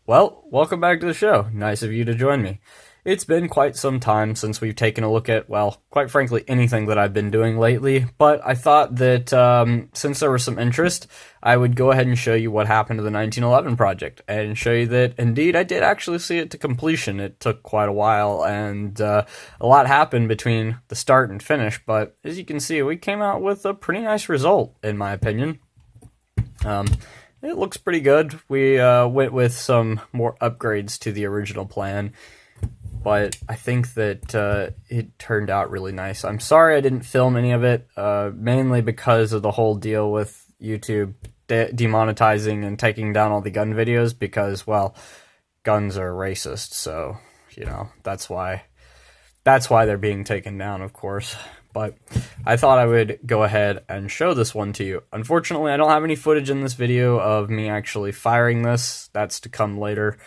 Well, welcome back to the show. Nice of you to join me. It's been quite some time since we've taken a look at, well, quite frankly, anything that I've been doing lately, but I thought that since there was some interest, I would go ahead and show you what happened to the 1911 project, and show you that, indeed, I did actually see it to completion. It took quite a while, and a lot happened between the start and finish, but as you can see, we came out with a pretty nice result, in my opinion. It looks pretty good. We went with some more upgrades to the original plan, but I think that it turned out really nice. I'm sorry I didn't film any of it, mainly because of the whole deal with YouTube demonetizing and taking down all the gun videos because, well, guns are racist, so, you know, that's why they're being taken down, of course. But I thought I would go ahead and show this one to you. Unfortunately, I don't have any footage in this video of me actually firing this. That's to come later.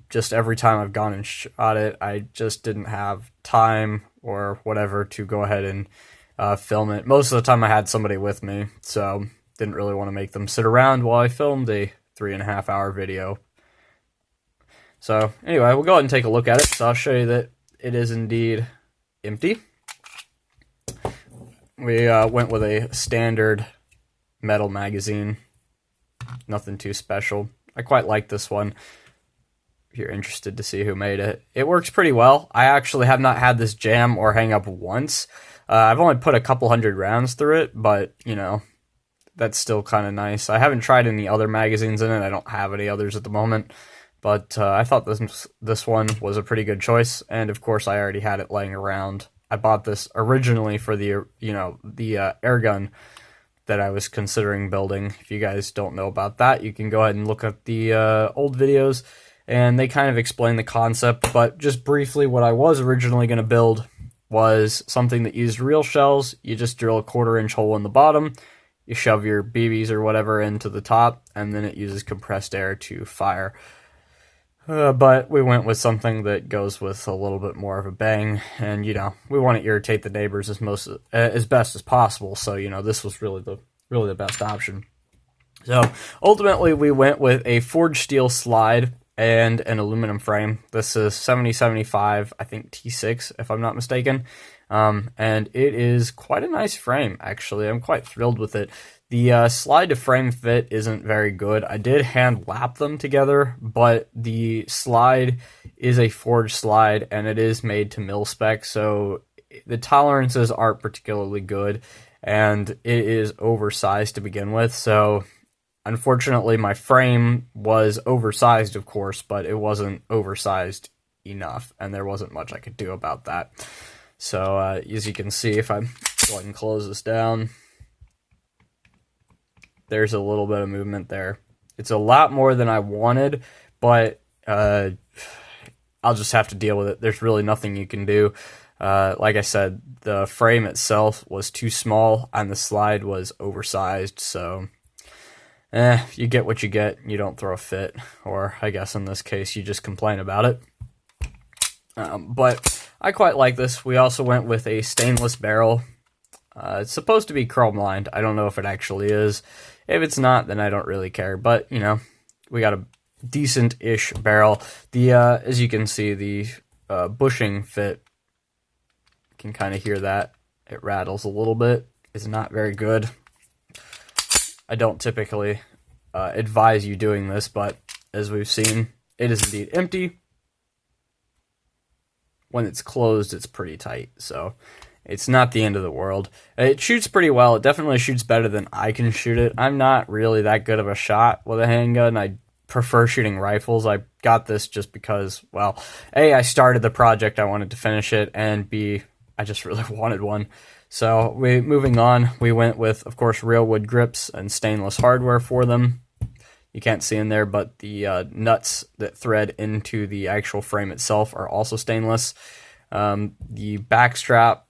Just every time I've gone and shot it, I just didn't have time or whatever to go ahead and film it. Most of the time I had somebody with me, so didn't really want to make them sit around while I filmed a 3.5-hour video. So anyway, we'll go ahead and take a look at it. So I'll show you that it is indeed empty. We went with a standard metal magazine. Nothing too special. I quite like this one. If you're interested to see who made it. It works pretty well. I actually have not had this jam or hang up once. I've only put a couple hundred rounds through it, but, you know, that's still kind of nice. I haven't tried any other magazines in it. I don't have any others at the moment. But I thought this one was a pretty good choice. And, of course, I already had it laying around. I bought this originally for the air gun that I was considering building. If you guys don't know about that, you can go ahead and look at the old videos, and they kind of explain the concept. But just briefly, what I was originally going to build was something that used real shells. You just drill a 1/4-inch hole in the bottom, you shove your BBs or whatever into the top, and then it uses compressed air to fire. But we went with something that goes with a little bit more of a bang, and, you know, we want to irritate the neighbors as best as possible, so, you know, this was really the best option. So, ultimately, we went with a forged steel slide and an aluminum frame. This is 7075, I think T6, if I'm not mistaken, and it is quite a nice frame, actually. I'm quite thrilled with it. The slide to frame fit isn't very good. I did hand lap them together, but the slide is a forged slide, and it is made to mil spec, so the tolerances aren't particularly good, and it is oversized to begin with, so unfortunately my frame was oversized, of course, but it wasn't oversized enough, and there wasn't much I could do about that. So as you can see, if I go ahead and close this down, there's a little bit of movement there. It's a lot more than I wanted, but I'll just have to deal with it. There's really nothing you can do. Like I said, the frame itself was too small, and the slide was oversized, so you get what you get. You don't throw a fit, or I guess in this case, you just complain about it. But I quite like this. We also went with a stainless barrel. It's supposed to be chrome lined. I don't know if it actually is. If it's not, then I don't really care. But, you know, we got a decent-ish barrel. As you can see, the bushing fit, you can kind of hear that. It rattles a little bit. It's not very good. I don't typically advise you doing this, but as we've seen, it is indeed empty. When it's closed, it's pretty tight, so it's not the end of the world. It shoots pretty well. It definitely shoots better than I can shoot it. I'm not really that good of a shot with a handgun. I prefer shooting rifles. I got this just because, well, A, I started the project, I wanted to finish it, and B, I just really wanted one. So moving on, we went with, of course, real wood grips and stainless hardware for them. You can't see in there, but the nuts that thread into the actual frame itself are also stainless. The back strap,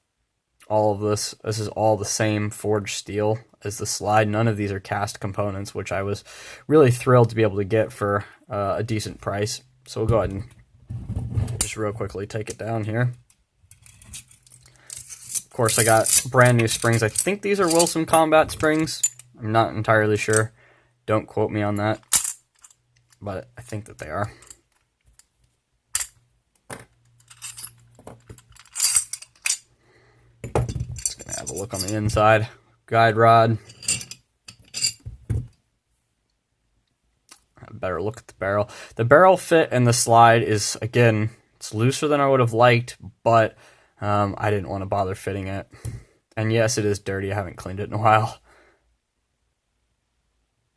all of this is all the same forged steel as the slide. None of these are cast components, which I was really thrilled to be able to get for a decent price. So we'll go ahead and just real quickly take it down here. Of course, I got brand new springs. I think these are Wilson Combat springs. I'm not entirely sure. Don't quote me on that. but I think that they are. Just gonna have a look on the inside. Guide rod. A better look at the barrel. The barrel fit and the slide is, again, it's looser than I would have liked, but I didn't want to bother fitting it. And yes, it is dirty. I haven't cleaned it in a while.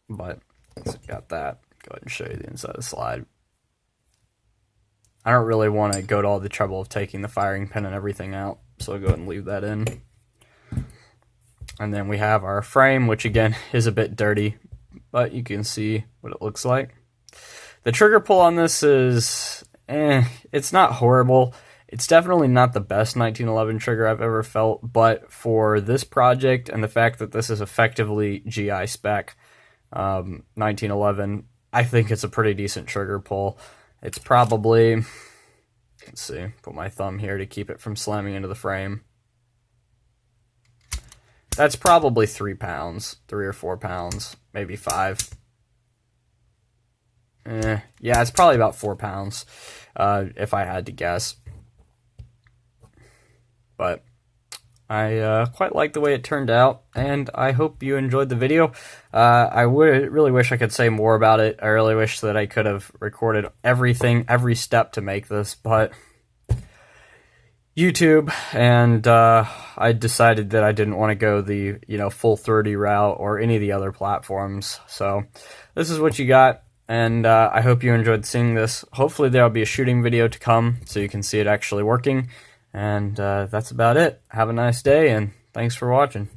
But so got that. Go ahead and show you the inside of the slide. I don't really want to go to all the trouble of taking the firing pin and everything out, so I'll go ahead and leave that in. And then we have our frame, which again is a bit dirty, but you can see what it looks like. The trigger pull on this is, it's not horrible. It's definitely not the best 1911 trigger I've ever felt, but for this project and the fact that this is effectively GI spec 1911, I think it's a pretty decent trigger pull. It's probably, let's see, put my thumb here to keep it from slamming into the frame. That's probably 3 pounds, 3 or 4 pounds, maybe 5. Yeah, it's probably about 4 pounds, if I had to guess. But I quite like the way it turned out, and I hope you enjoyed the video. I really wish I could say more about it. I really wish that I could have recorded everything, every step to make this, but YouTube, and I decided that I didn't want to go the full 30 route or any of the other platforms. So this is what you got, and I hope you enjoyed seeing this. Hopefully there'll be a shooting video to come so you can see it actually working. And that's about it. Have a nice day, and thanks for watching.